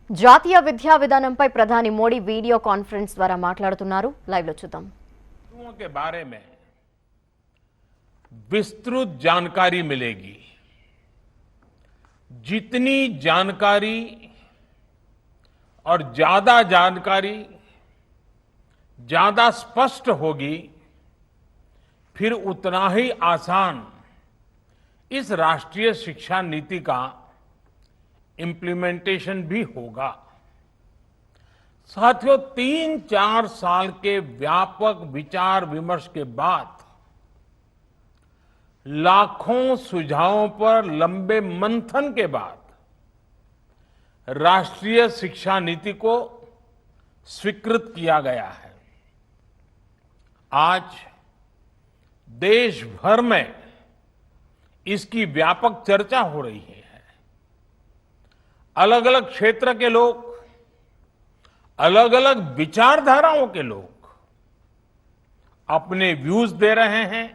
జాతీయ విద్యా విధానంపై ప్రధాని మోడీ వీడియో కాన్ఫరెన్స్ ద్వారా మాట్లాడుతున్నారు. లైవ్ లో చూద్దాం. के बारे में विस्तृत जानकारी मिलेगी. जितनी जानकारी और ज्यादा जानकारी ज्यादा स्पष्ट होगी, फिर उतना ही आसान इस राष्ट्रीय शिक्षा नीति का इम्प्लीमेंटेशन भी होगा. साथियों, 3-4 साल के व्यापक विचार विमर्श के बाद लाखों सुझावों पर लंबे मंथन के बाद राष्ट्रीय शिक्षा नीति को स्वीकृत किया गया है. आज देश भर में इसकी व्यापक चर्चा हो रही है. अलग अलग क्षेत्र के लोग, अलग अलग विचारधाराओं के लोग अपने व्यूज दे रहे हैं,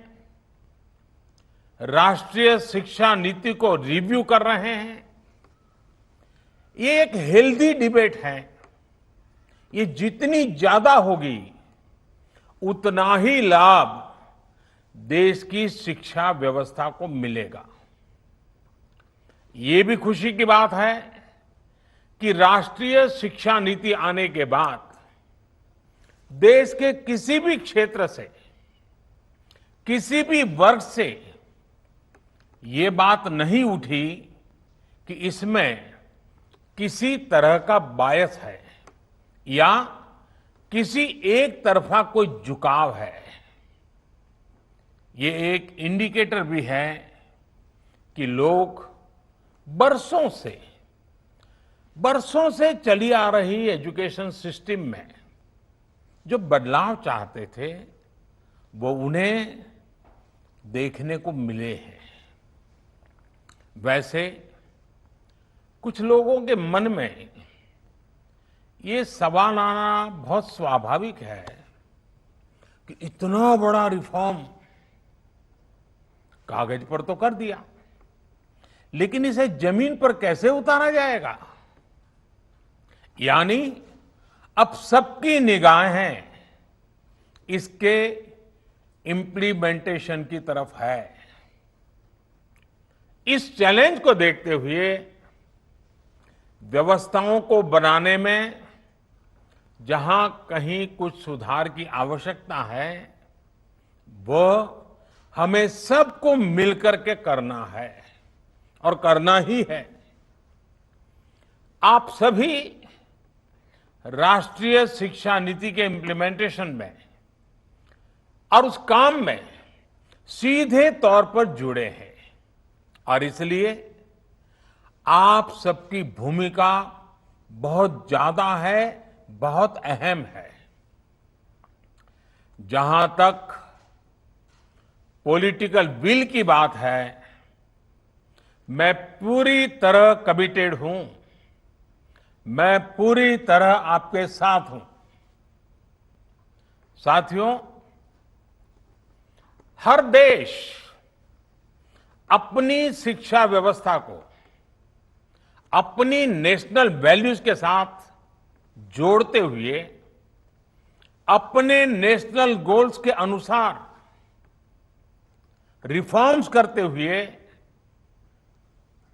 राष्ट्रीय शिक्षा नीति को रिव्यू कर रहे हैं. ये एक हेल्दी डिबेट है. ये जितनी ज्यादा होगी उतना ही लाभ देश की शिक्षा व्यवस्था को मिलेगा. ये भी खुशी की बात है कि राष्ट्रीय शिक्षा नीति आने के बाद देश के किसी भी क्षेत्र से, किसी भी वर्ग से ये बात नहीं उठी कि इसमें किसी तरह का बायस है या किसी एक तरफा कोई झुकाव है. ये एक इंडिकेटर भी है कि लोग बरसों से चली आ रही एजुकेशन सिस्टम में जो बदलाव चाहते थे वो उन्हें देखने को मिले हैं. वैसे कुछ लोगों के मन में ये सवाल आना बहुत स्वाभाविक है कि इतना बड़ा रिफॉर्म कागज पर तो कर दिया, लेकिन इसे जमीन पर कैसे उतारा जाएगा. यानी अब सबकी निगाहें इसके इंप्लीमेंटेशन की तरफ है. इस चैलेंज को देखते हुए व्यवस्थाओं को बनाने में जहां कहीं कुछ सुधार की आवश्यकता है, वो हमें सबको मिलकर के करना है और करना ही है. आप सभी राष्ट्रीय शिक्षा नीति के इंप्लीमेंटेशन में और उस काम में सीधे तौर पर जुड़े हैं और इसलिए आप सबकी भूमिका बहुत ज्यादा है, बहुत अहम है. जहां तक पॉलिटिकल विल की बात है, मैं पूरी तरह कमिटेड हूं. मैं पूरी तरह आपके साथ हूं. साथियों, हर देश अपनी शिक्षा व्यवस्था को अपनी नेशनल वैल्यूज के साथ जोड़ते हुए अपने नेशनल गोल्स के अनुसार रिफॉर्म्स करते हुए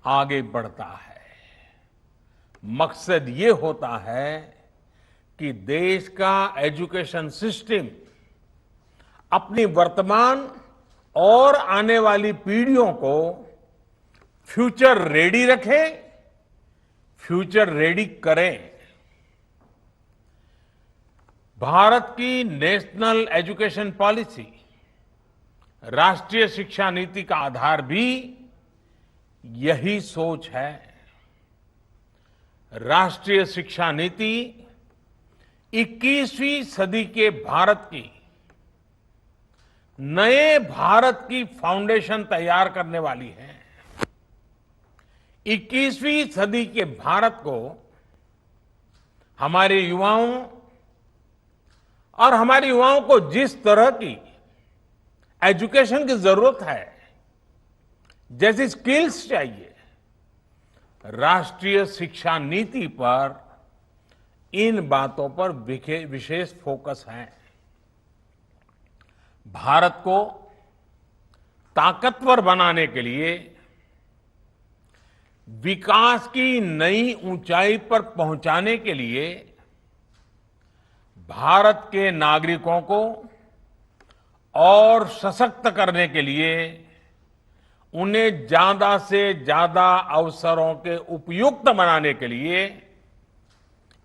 आगे बढ़ता है. मकसद ये होता है कि देश का एजुकेशन सिस्टम अपनी वर्तमान और आने वाली पीढ़ियों को फ्यूचर रेडी रखे, फ्यूचर रेडी करें. भारत की नेशनल एजुकेशन पॉलिसी, राष्ट्रीय शिक्षा नीति का आधार भी यही सोच है. राष्ट्रीय शिक्षा नीति 21वीं सदी के भारत की नए भारत की फाउंडेशन तैयार करने वाली है. 21वीं सदी के भारत को हमारे युवाओं को जिस तरह की एजुकेशन की जरूरत है, जैसी स्किल्स चाहिए, राष्ट्रीय शिक्षा नीति पर इन बातों पर विशेष फोकस है। भारत को ताकतवर बनाने के लिए, विकास की नई ऊंचाई पर पहुंचाने के लिए भारत के नागरिकों को और सशक्त करने के लिए उन्हें ज्यादा से ज्यादा अवसरों के उपयुक्त बनाने के लिए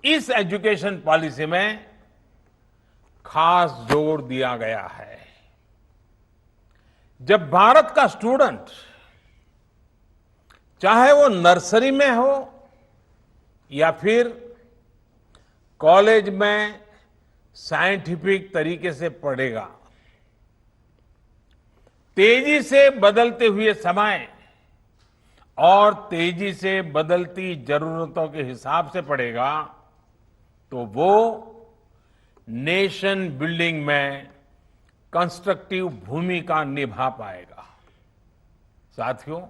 इस एजुकेशन पॉलिसी में खास जोर दिया गया है। जब भारत का स्टूडेंट, चाहे वो नर्सरी में हो या फिर कॉलेज में साइंटिफिक तरीके से पढ़ेगा, तेजी से बदलते हुए समय और तेजी से बदलती जरूरतों के हिसाब से पढ़ेगा, तो वो नेशन बिल्डिंग में कंस्ट्रक्टिव भूमिका निभा पाएगा। साथियों,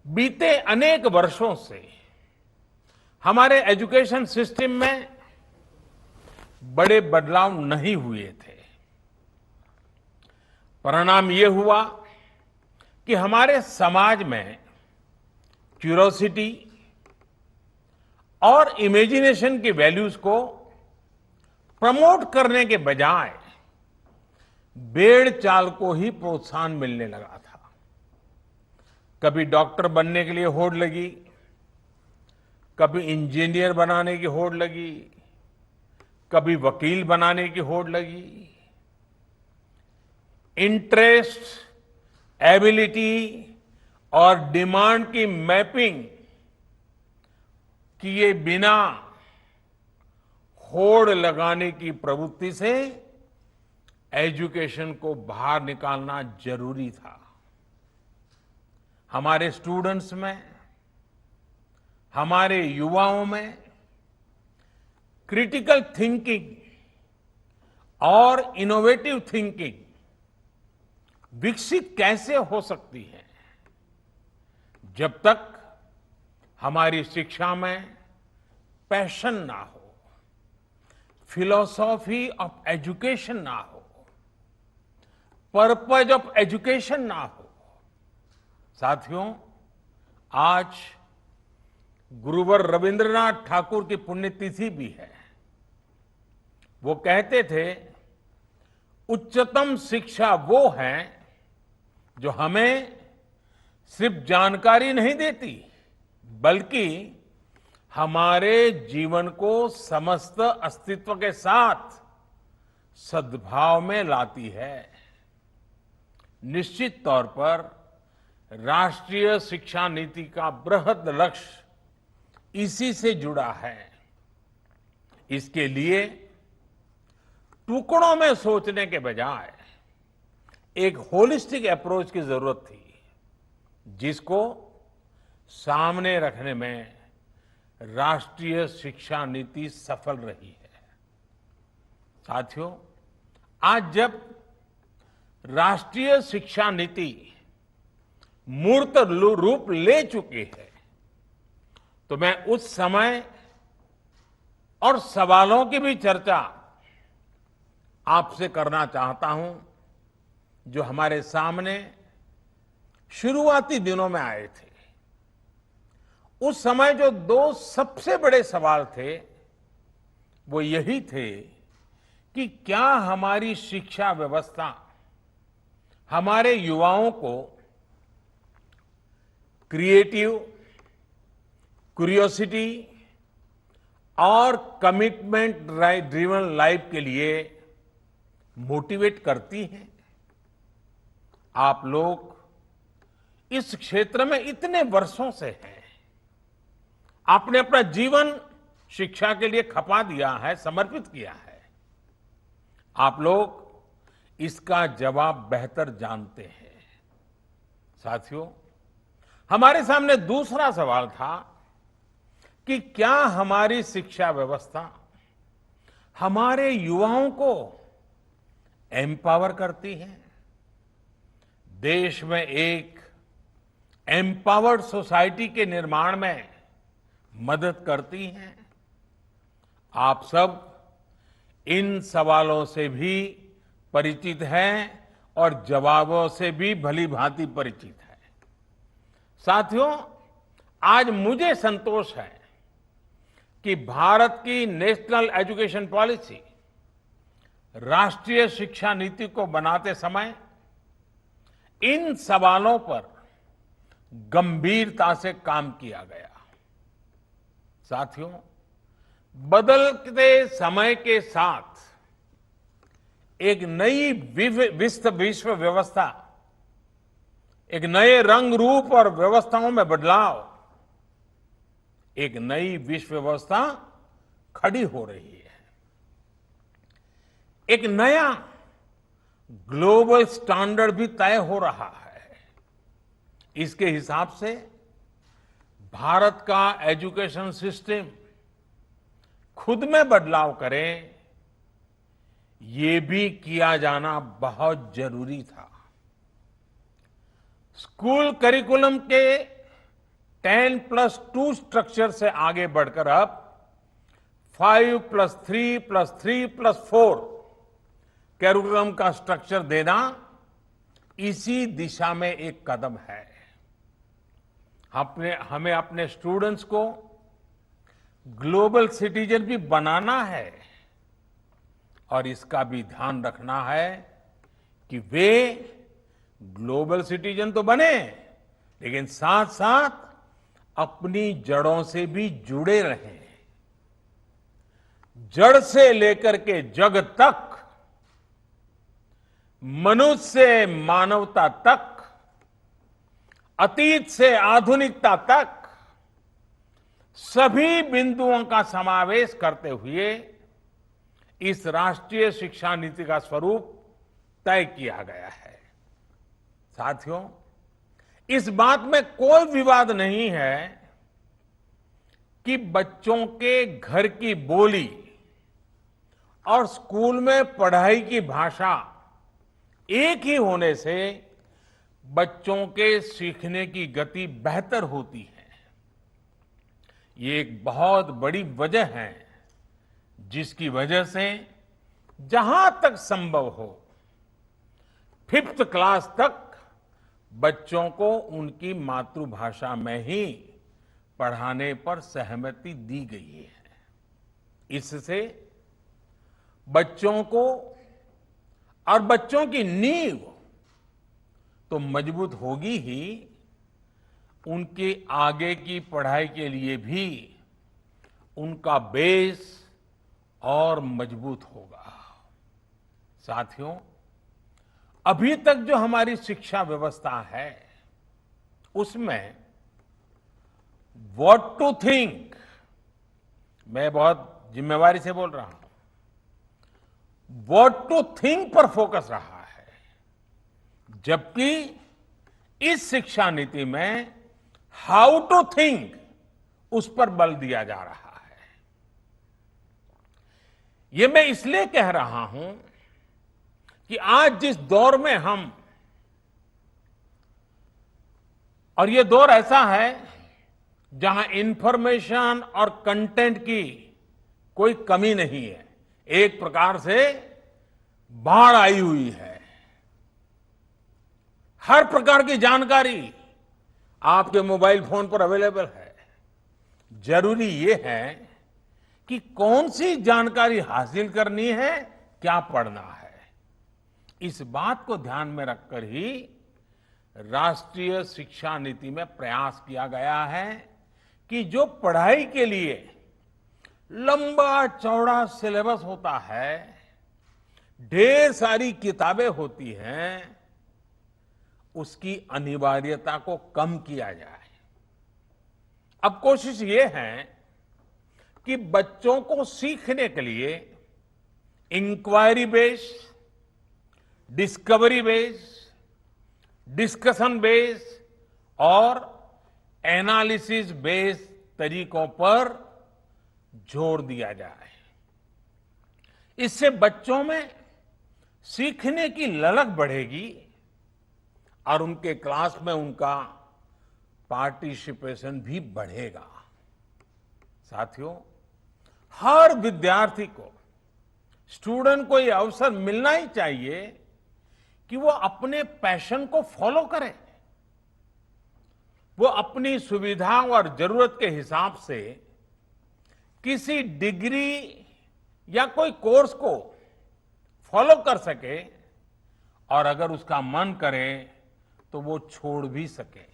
बीते अनेक वर्षों से हमारे एजुकेशन सिस्टम में बड़े बदलाव नहीं हुए थे। परिणाम ये हुआ कि हमारे समाज में क्यूरोसिटी और इमेजिनेशन की वैल्यूज को प्रमोट करने के बजाय भेड़ चाल को ही प्रोत्साहन मिलने लगा था। कभी डॉक्टर बनने के लिए होड़ लगी, कभी इंजीनियर बनाने की होड़ लगी, कभी वकील बनाने की होड़ लगी। इंटरेस्ट, एबिलिटी और डिमांड की मैपिंग किए बिना होड़ लगाने की प्रवृत्ति से एजुकेशन को बाहर निकालना जरूरी था। हमारे स्टूडेंट्स में, हमारे युवाओं में क्रिटिकल थिंकिंग और इनोवेटिव थिंकिंग विकसित कैसे हो सकती है, जब तक हमारी शिक्षा में पैशन ना हो, फिलॉसॉफी ऑफ एजुकेशन ना हो, पर्पज ऑफ एजुकेशन ना हो। साथियों, आज गुरुवर रविंद्रनाथ ठाकुर की पुण्यतिथि भी है। वो कहते थे, उच्चतम शिक्षा वो है जो हमें सिर्फ जानकारी नहीं देती, बल्कि हमारे जीवन को समस्त अस्तित्व के साथ सद्भाव में लाती है। निश्चित तौर पर राष्ट्रीय शिक्षा नीति का बृहद लक्ष्य इसी से जुड़ा है। इसके लिए टुकड़ों में सोचने के बजाय एक होलिस्टिक अप्रोच की जरूरत थी, जिसको सामने रखने में राष्ट्रीय शिक्षा नीति सफल रही है। साथियों, आज जब राष्ट्रीय शिक्षा नीति मूर्त रूप ले चुकी है, तो मैं उस समय और सवालों की भी चर्चा आपसे करना चाहता हूं, जो हमारे सामने शुरुआती दिनों में आए थे। उस समय जो दो सबसे बड़े सवाल थे, वो यही थे कि क्या हमारी शिक्षा व्यवस्था हमारे युवाओं को क्रिएटिव, क्यूरियोसिटी और कमिटमेंट ड्रिवन लाइफ के लिए मोटिवेट करती है। आप लोग इस क्षेत्र में इतने वर्षों से हैं, आपने अपना जीवन शिक्षा के लिए खपा दिया है, समर्पित किया है। आप लोग इसका जवाब बेहतर जानते हैं। साथियों, हमारे सामने दूसरा सवाल था कि क्या हमारी शिक्षा व्यवस्था हमारे युवाओं को एम्पावर करती है, देश में एक एम्पावर्ड सोसाइटी के निर्माण में मदद करती है। आप सब इन सवालों से भी परिचित हैं और जवाबों से भी भली भांति परिचित हैं। साथियों, आज मुझे संतोष है कि भारत की नेशनल एजुकेशन पॉलिसी, राष्ट्रीय शिक्षा नीति को बनाते समय इन सवालों पर गंभीरता से काम किया गया। साथियों, बदलते समय के साथ एक नई विश्व व्यवस्था, एक नए रंग रूप और व्यवस्थाओं में बदलाव, एक नई विश्व व्यवस्था खड़ी हो रही है। एक नया ग्लोबल स्टैंडर्ड भी तय हो रहा है। इसके हिसाब से भारत का एजुकेशन सिस्टम खुद में बदलाव करे, ये भी किया जाना बहुत जरूरी था। स्कूल करिकुलम के 10+2 स्ट्रक्चर से आगे बढ़कर अब 5+3+3+4 करिकुलम का स्ट्रक्चर देना इसी दिशा में एक कदम है। हमें अपने स्टूडेंट्स को ग्लोबल सिटीजन भी बनाना है और इसका भी ध्यान रखना है कि वे ग्लोबल सिटीजन तो बने, लेकिन साथ साथ अपनी जड़ों से भी जुड़े रहें। जड़ से लेकर के जग तक, मनुष्य से मानवता तक, अतीत से आधुनिकता तक सभी बिंदुओं का समावेश करते हुए इस राष्ट्रीय शिक्षा नीति का स्वरूप तय किया गया है। साथियों, इस बात में कोई विवाद नहीं है कि बच्चों के घर की बोली और स्कूल में पढ़ाई की भाषा एक ही होने से बच्चों के सीखने की गति बेहतर होती है। ये एक बहुत बड़ी वजह है जिसकी वजह से जहां तक संभव हो 5th क्लास तक बच्चों को उनकी मातृभाषा में ही पढ़ाने पर सहमति दी गई है। इससे बच्चों को और बच्चों की नींव तो मजबूत होगी ही, उनके आगे की पढ़ाई के लिए भी उनका बेस और मजबूत होगा। साथियों, अभी तक जो हमारी शिक्षा व्यवस्था है उसमें व्हाट टू थिंक, मैं बहुत जिम्मेवारी से बोल रहा हूं, व्हाट टू थिंक पर फोकस रहा है, जबकि इस शिक्षा नीति में हाउ टू थिंक उस पर बल दिया जा रहा है। ये मैं इसलिए कह रहा हूं कि आज जिस दौर में हम, और ये दौर ऐसा है जहां इंफॉर्मेशन और कंटेंट की कोई कमी नहीं है, एक प्रकार से बाढ़ आई हुई है। हर प्रकार की जानकारी आपके मोबाइल फोन पर अवेलेबल है। जरूरी ये है कि कौन सी जानकारी हासिल करनी है, क्या पढ़ना है। इस बात को ध्यान में रखकर ही राष्ट्रीय शिक्षा नीति में प्रयास किया गया है कि जो पढ़ाई के लिए लंबा चौड़ा सिलेबस होता है, ढेर सारी किताबें होती हैं, उसकी अनिवार्यता को कम किया जाए। अब कोशिश ये है कि बच्चों को सीखने के लिए inquiry based, discovery based, discussion based और एनालिसिस बेस्ड तरीकों पर जोर दिया जाए। इससे बच्चों में सीखने की ललक बढ़ेगी और उनके क्लास में उनका पार्टिसिपेशन भी बढ़ेगा। साथियों, हर विद्यार्थी को, स्टूडेंट को ये अवसर मिलना ही चाहिए कि वो अपने पैशन को फॉलो करे। वो अपनी सुविधा और जरूरत के हिसाब से किसी डिग्री या कोई कोर्स को फॉलो कर सके और अगर उसका मन करे तो वो छोड़ भी सके।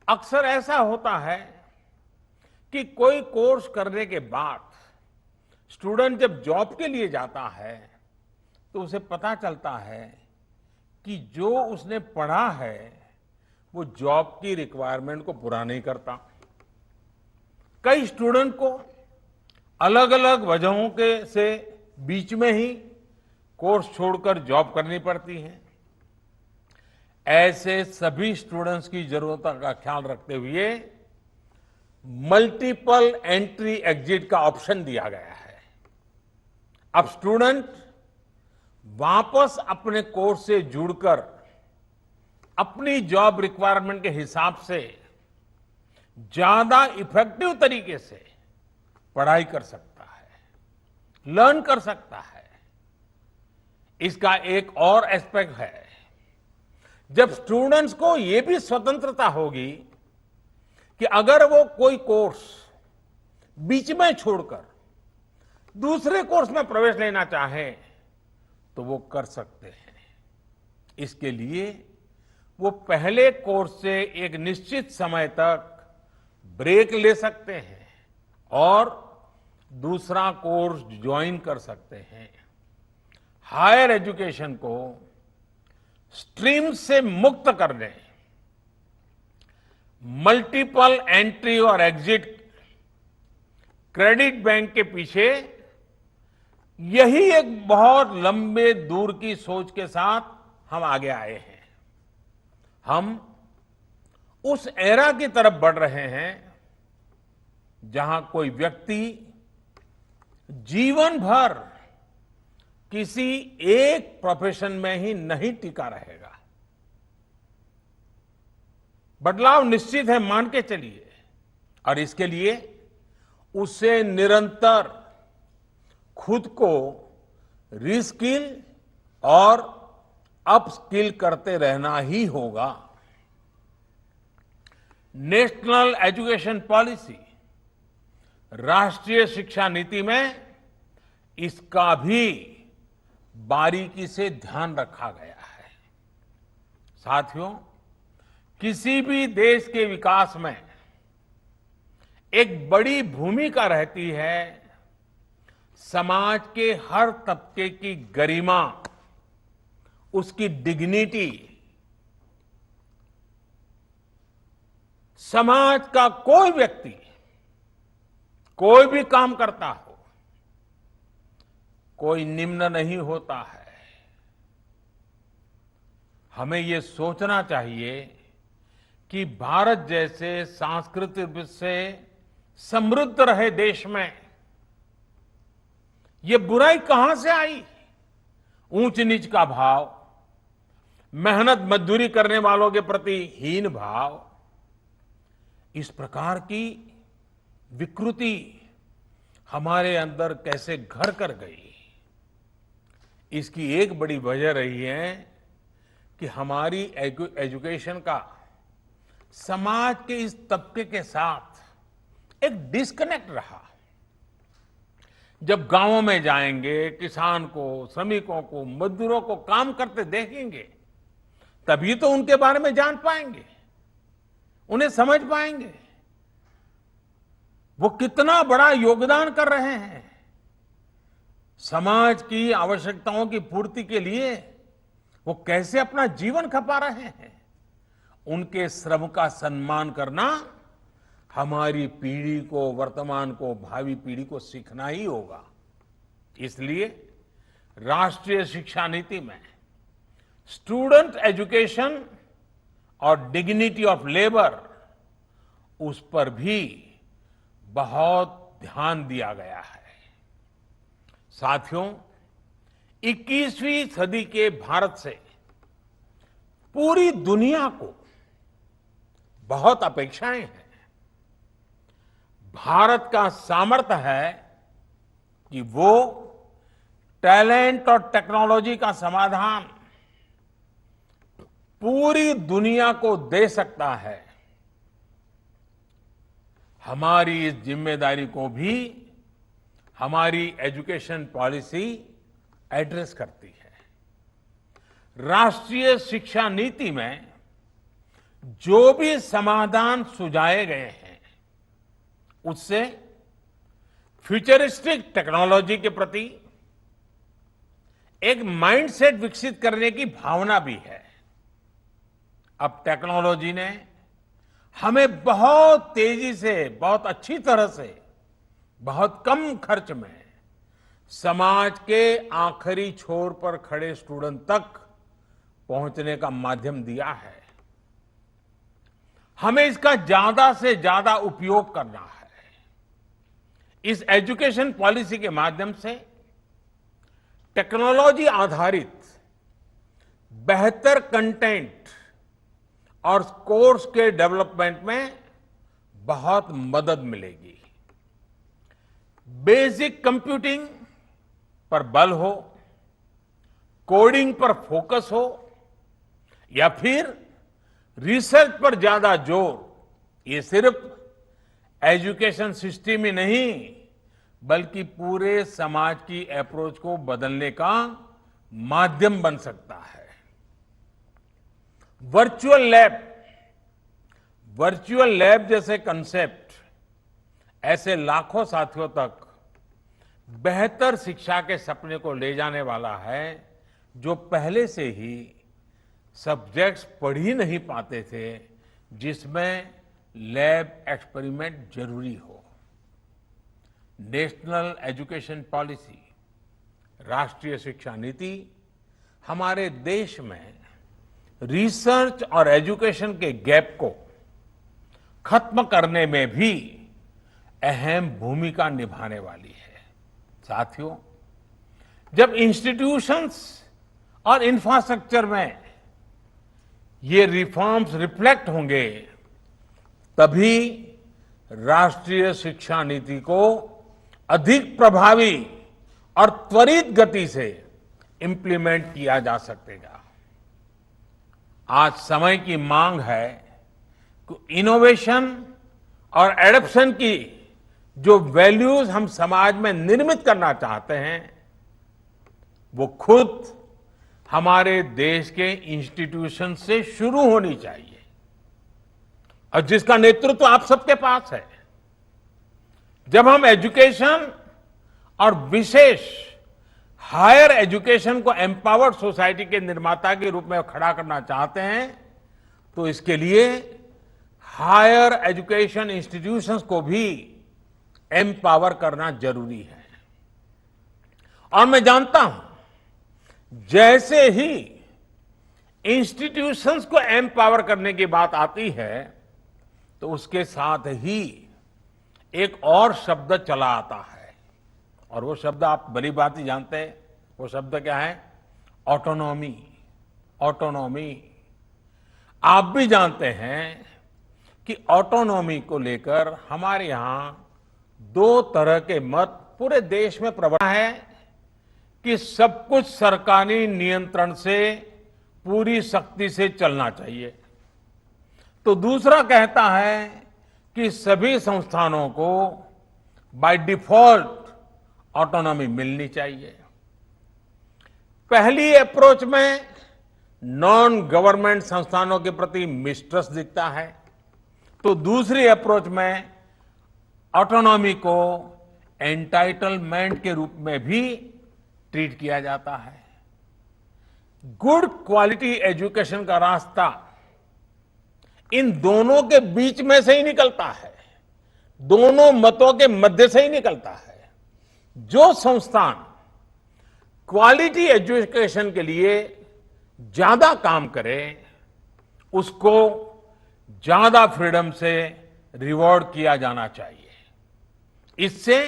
अक्सर ऐसा होता है कि कोई कोर्स करने के बाद स्टूडेंट जब जॉब के लिए जाता है तो उसे पता चलता है कि जो उसने पढ़ा है वो जॉब की रिक्वायरमेंट को पूरा नहीं करता। कई स्टूडेंट को अलग अलग वजहों के से बीच में ही कोर्स छोड़कर जॉब करनी पड़ती है। ऐसे सभी स्टूडेंट्स की जरूरतों का ख्याल रखते हुए मल्टीपल एंट्री एग्जिट का ऑप्शन दिया गया है। अब स्टूडेंट वापस अपने कोर्स से जुड़कर अपनी जॉब रिक्वायरमेंट के हिसाब से ज्यादा इफेक्टिव तरीके से पढ़ाई कर सकता है, लर्न कर सकता है। इसका एक और एस्पेक्ट है, जब स्टूडेंट्स को यह भी स्वतंत्रता होगी कि अगर वो कोई कोर्स बीच में छोड़कर दूसरे कोर्स में प्रवेश लेना चाहे तो वो कर सकते हैं। इसके लिए वो पहले कोर्स से एक निश्चित समय तक ब्रेक ले सकते हैं और दूसरा कोर्स ज्वाइन कर सकते हैं। हायर एजुकेशन को स्ट्रीम से मुक्त करने, मल्टीपल एंट्री और एग्जिट क्रेडिट बैंक के पीछे यही एक बहुत लंबे दूर की सोच के साथ हम आगे आए हैं। हम उस एरा की तरफ बढ़ रहे हैं जहां कोई व्यक्ति जीवन भर किसी एक प्रोफेशन में ही नहीं टिका रहेगा। बदलाव निश्चित है, मान के चलिए, और इसके लिए उसे निरंतर खुद को रीस्किल और अपस्किल करते रहना ही होगा। नेशनल एजुकेशन पॉलिसी, राष्ट्रीय शिक्षा नीति में इसका भी बारीकी से ध्यान रखा गया है। साथियों, किसी भी देश के विकास में एक बड़ी भूमिका रहती है समाज के हर तबके की गरिमा, उसकी डिग्निटी। समाज का कोई व्यक्ति कोई भी काम करता हो, कोई निम्न नहीं होता है। हमें ये सोचना चाहिए कि भारत जैसे सांस्कृतिक से समृद्ध रहे देश में ये बुराई कहां से आई? ऊंच नीच का भाव, मेहनत मजदूरी करने वालों के प्रति हीन भाव, इस प्रकार की विकृति हमारे अंदर कैसे घर कर गई? इसकी एक बड़ी वजह रही है कि हमारी एजुकेशन का समाज के इस तबके के साथ एक डिस्कनेक्ट रहा। जब गांवों में जाएंगे, किसान को, श्रमिकों को, मजदूरों को काम करते देखेंगे, तभी तो उनके बारे में जान पाएंगे, उन्हें समझ पाएंगे वो कितना बड़ा योगदान कर रहे हैं। समाज की आवश्यकताओं की पूर्ति के लिए वो कैसे अपना जीवन खपा रहे हैं। उनके श्रम का सम्मान करना हमारी पीढ़ी को, वर्तमान को, भावी पीढ़ी को सीखना ही होगा। इसलिए राष्ट्रीय शिक्षा नीति में स्टूडेंट एजुकेशन और डिग्निटी ऑफ लेबर, उस पर भी बहुत ध्यान दिया गया है। साथियों, 21वीं सदी के भारत से पूरी दुनिया को बहुत अपेक्षाएं हैं। भारत का सामर्थ्य है कि वो टैलेंट और टेक्नोलॉजी का समाधान पूरी दुनिया को दे सकता है। हमारी इस जिम्मेदारी को भी हमारी एजुकेशन पॉलिसी एड्रेस करती है। राष्ट्रीय शिक्षा नीति में जो भी समाधान सुझाए गए हैं उससे फ्यूचरिस्टिक टेक्नोलॉजी के प्रति एक माइंडसेट विकसित करने की भावना भी है। अब टेक्नोलॉजी ने हमें बहुत तेजी से, बहुत अच्छी तरह से, बहुत कम खर्च में समाज के आखिरी छोर पर खड़े स्टूडेंट तक पहुंचने का माध्यम दिया है। हमें इसका ज्यादा से ज्यादा उपयोग करना है। इस एजुकेशन पॉलिसी के माध्यम से टेक्नोलॉजी आधारित बेहतर कंटेंट और कोर्स के डेवलपमेंट में बहुत मदद मिलेगी। बेसिक कंप्यूटिंग पर बल हो, कोडिंग पर फोकस हो या फिर रिसर्च पर ज्यादा जोर, ये सिर्फ एजुकेशन सिस्टम ही नहीं बल्कि पूरे समाज की अप्रोच को बदलने का माध्यम बन सकता है। वर्चुअल लैब जैसे कंसेप्ट ऐसे लाखों साथियों तक बेहतर शिक्षा के सपने को ले जाने वाला है जो पहले से ही सब्जेक्ट्स पढ़ ही नहीं पाते थे, जिसमें लैब एक्सपेरिमेंट जरूरी हो। नेशनल एजुकेशन पॉलिसी, राष्ट्रीय शिक्षा नीति हमारे देश में रिसर्च और एजुकेशन के गैप को खत्म करने में भी अहम भूमिका निभाने वाली है। साथियों, जब इंस्टीट्यूशंस और इंफ्रास्ट्रक्चर में ये रिफॉर्म्स रिफ्लेक्ट होंगे तभी राष्ट्रीय शिक्षा नीति को अधिक प्रभावी और त्वरित गति से इंप्लीमेंट किया जा सकेगा। आज समय की मांग है कि इनोवेशन और एडॉप्शन की जो वैल्यूज हम समाज में निर्मित करना चाहते हैं वो खुद हमारे देश के इंस्टीट्यूशन से शुरू होनी चाहिए और जिसका नेतृत्व आप सबके पास है। जब हम एजुकेशन और विशेष हायर एजुकेशन को एम्पावर्ड सोसाइटी के निर्माता के रूप में खड़ा करना चाहते हैं तो इसके लिए हायर एजुकेशन इंस्टीट्यूशंस को भी एम्पावर करना जरूरी है। और मैं जानता हूं जैसे ही इंस्टीट्यूशंस को एम्पावर करने की बात आती है तो उसके साथ ही एक और शब्द चला आता है और वो शब्द आप बड़ी बात ही जानते हैं। वो शब्द क्या है? ऑटोनॉमी। ऑटोनॉमी। आप भी जानते हैं कि ऑटोनॉमी को लेकर हमारे यहां दो तरह के मत पूरे देश में प्रबल है कि सब कुछ सरकारी नियंत्रण से पूरी सख्ती से चलना चाहिए, तो दूसरा कहता है कि सभी संस्थानों को बाय डिफॉल्ट ऑटोनॉमी मिलनी चाहिए। पहली अप्रोच में नॉन गवर्नमेंट संस्थानों के प्रति मिसट्रस्ट दिखता है, तो दूसरी अप्रोच में ऑटोनॉमी को एंटाइटलमेंट के रूप में भी ट्रीट किया जाता है। गुड क्वालिटी एजुकेशन का रास्ता इन दोनों के बीच में से ही निकलता है, दोनों मतों के मध्य से ही निकलता है। जो संस्थान क्वालिटी एजुकेशन के लिए ज्यादा काम करे उसको ज्यादा फ्रीडम से रिवॉर्ड किया जाना चाहिए। इससे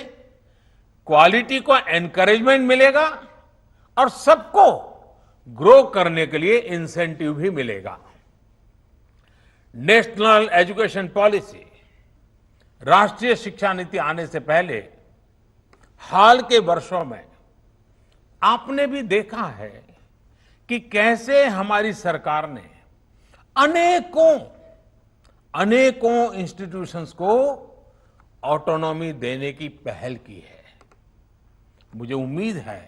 क्वालिटी को एनकरेजमेंट मिलेगा और सबको ग्रो करने के लिए इंसेंटिव भी मिलेगा। नेशनल एजुकेशन पॉलिसी राष्ट्रीय शिक्षा नीति आने से पहले हाल के वर्षों में आपने भी देखा है कि कैसे हमारी सरकार ने अनेकों इंस्टीट्यूशंस को ऑटोनॉमी देने की पहल की है। मुझे उम्मीद है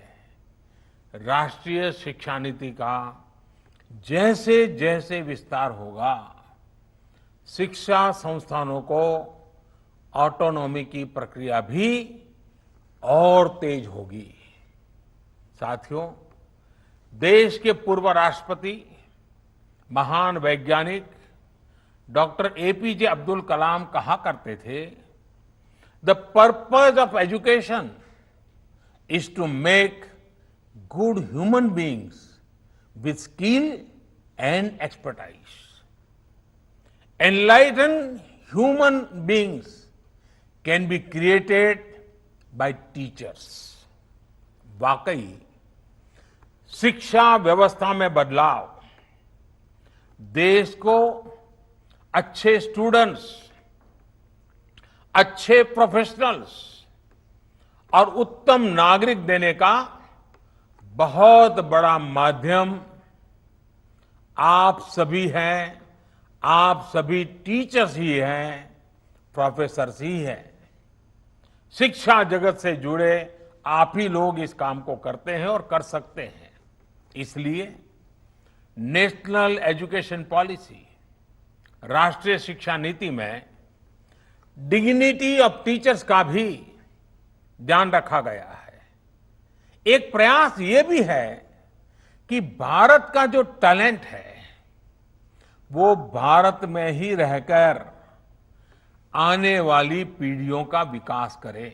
राष्ट्रीय शिक्षा नीति का जैसे जैसे विस्तार होगा, शिक्षा संस्थानों को ऑटोनॉमी की प्रक्रिया भी और तेज होगी। साथियों, देश के पूर्व राष्ट्रपति महान वैज्ञानिक डॉक्टर एपीजे अब्दुल कलाम कहा करते थे, the purpose of education is to make good human beings with skill and expertise. Enlightened human beings can be created by teachers. वाकई शिक्षा व्यवस्था में बदलाव देश को अच्छे स्टूडेंट्स, अच्छे प्रोफेशनल्स और उत्तम नागरिक देने का बहुत बड़ा माध्यम आप सभी हैं, आप सभी टीचर्स ही हैं, प्रोफेसर्स ही हैं। शिक्षा जगत से जुड़े आप ही लोग इस काम को करते हैं और कर सकते हैं। इसलिए नेशनल एजुकेशन पॉलिसी, राष्ट्रीय शिक्षा नीति में डिग्निटी ऑफ टीचर्स का भी ध्यान रखा गया है। एक प्रयास ये भी है कि भारत का जो टैलेंट है वो भारत में ही रहकर आने वाली पीढ़ियों का विकास करे।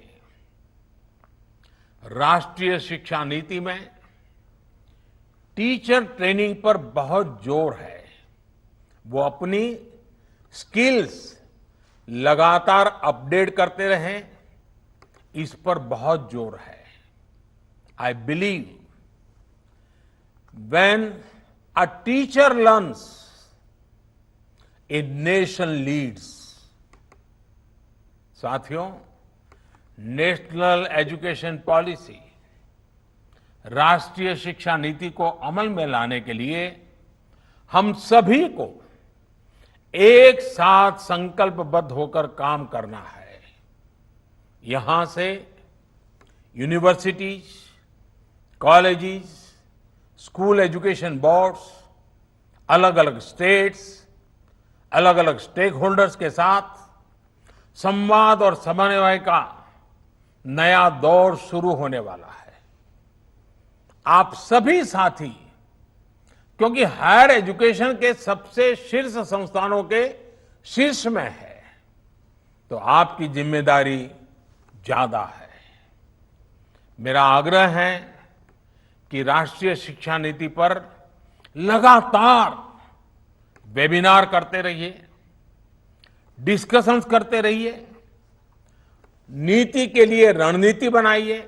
राष्ट्रीय शिक्षा नीति में टीचर ट्रेनिंग पर बहुत जोर है। वो अपनी स्किल्स लगातार अपडेट करते रहें, इस पर बहुत जोर है। I believe when a teacher learns, a nation leads. साथियों, नेशनल एजुकेशन पॉलिसी, राष्ट्रीय शिक्षा नीति को अमल में लाने के लिए हम सभी को एक साथ संकल्पबद्ध होकर काम करना है। यहां से universities, colleges, school education boards, अलग अलग स्टेट्स, अलग अलग स्टेक होल्डर्स के साथ संवाद और समन्वय का नया दौर शुरू होने वाला है। आप सभी साथी, क्योंकि हायर एजुकेशन के सबसे शीर्ष संस्थानों के शीर्ष में है, तो आपकी जिम्मेदारी ज्यादा है। मेरा आग्रह है कि राष्ट्रीय शिक्षा नीति पर लगातार वेबिनार करते रहिए, डिस्कशंस करते रहिए, नीति के लिए रणनीति बनाइए,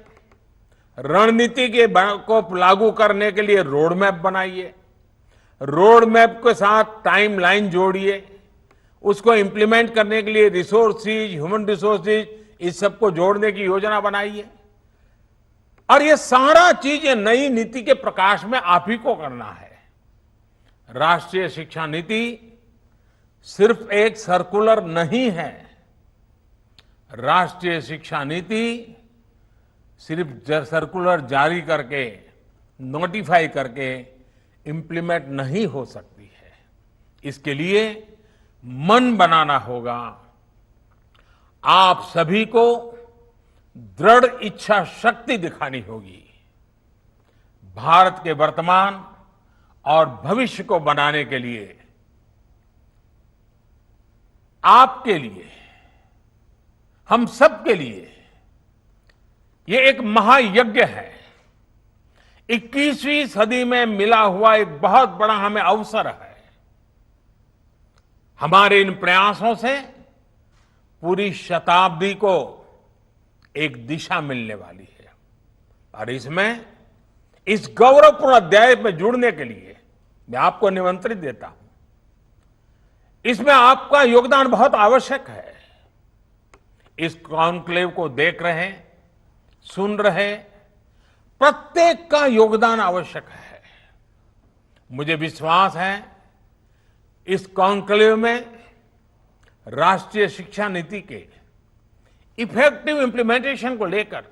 रणनीति को लागू करने के लिए रोड मैप बनाइए, रोड मैप के साथ टाइमलाइन जोड़िए, उसको इंप्लीमेंट करने के लिए रिसोर्सेज, ह्यूमन रिसोर्सेज, इस सबको जोड़ने की योजना बनाइए। और ये सारा चीज ये नई नीति के प्रकाश में आप ही को करना है। राष्ट्रीय शिक्षा नीति सिर्फ एक सर्कुलर नहीं है। राष्ट्रीय शिक्षा नीति सिर्फ सर्कुलर जारी करके, नोटिफाई करके इंप्लीमेंट नहीं हो सकती है। इसके लिए मन बनाना होगा। आप सभी को दृढ़ इच्छा शक्ति दिखानी होगी। भारत के वर्तमान और भविष्य को बनाने के लिए, आपके लिए, हम सब के लिए ये एक महायज्ञ है। 21वीं सदी में मिला हुआ एक बहुत बड़ा हमें अवसर है। हमारे इन प्रयासों से पूरी शताब्दी को एक दिशा मिलने वाली है। और इसमें इस गौरवपूर्ण अध्याय में जुड़ने के लिए मैं आपको निमंत्रित देता हूं। इसमें आपका योगदान बहुत आवश्यक है। इस कॉन्क्लेव को देख रहे, सुन रहे प्रत्येक का योगदान आवश्यक है। मुझे विश्वास है इस कॉन्क्लेव में राष्ट्रीय शिक्षा नीति के इफेक्टिव इंप्लीमेंटेशन को लेकर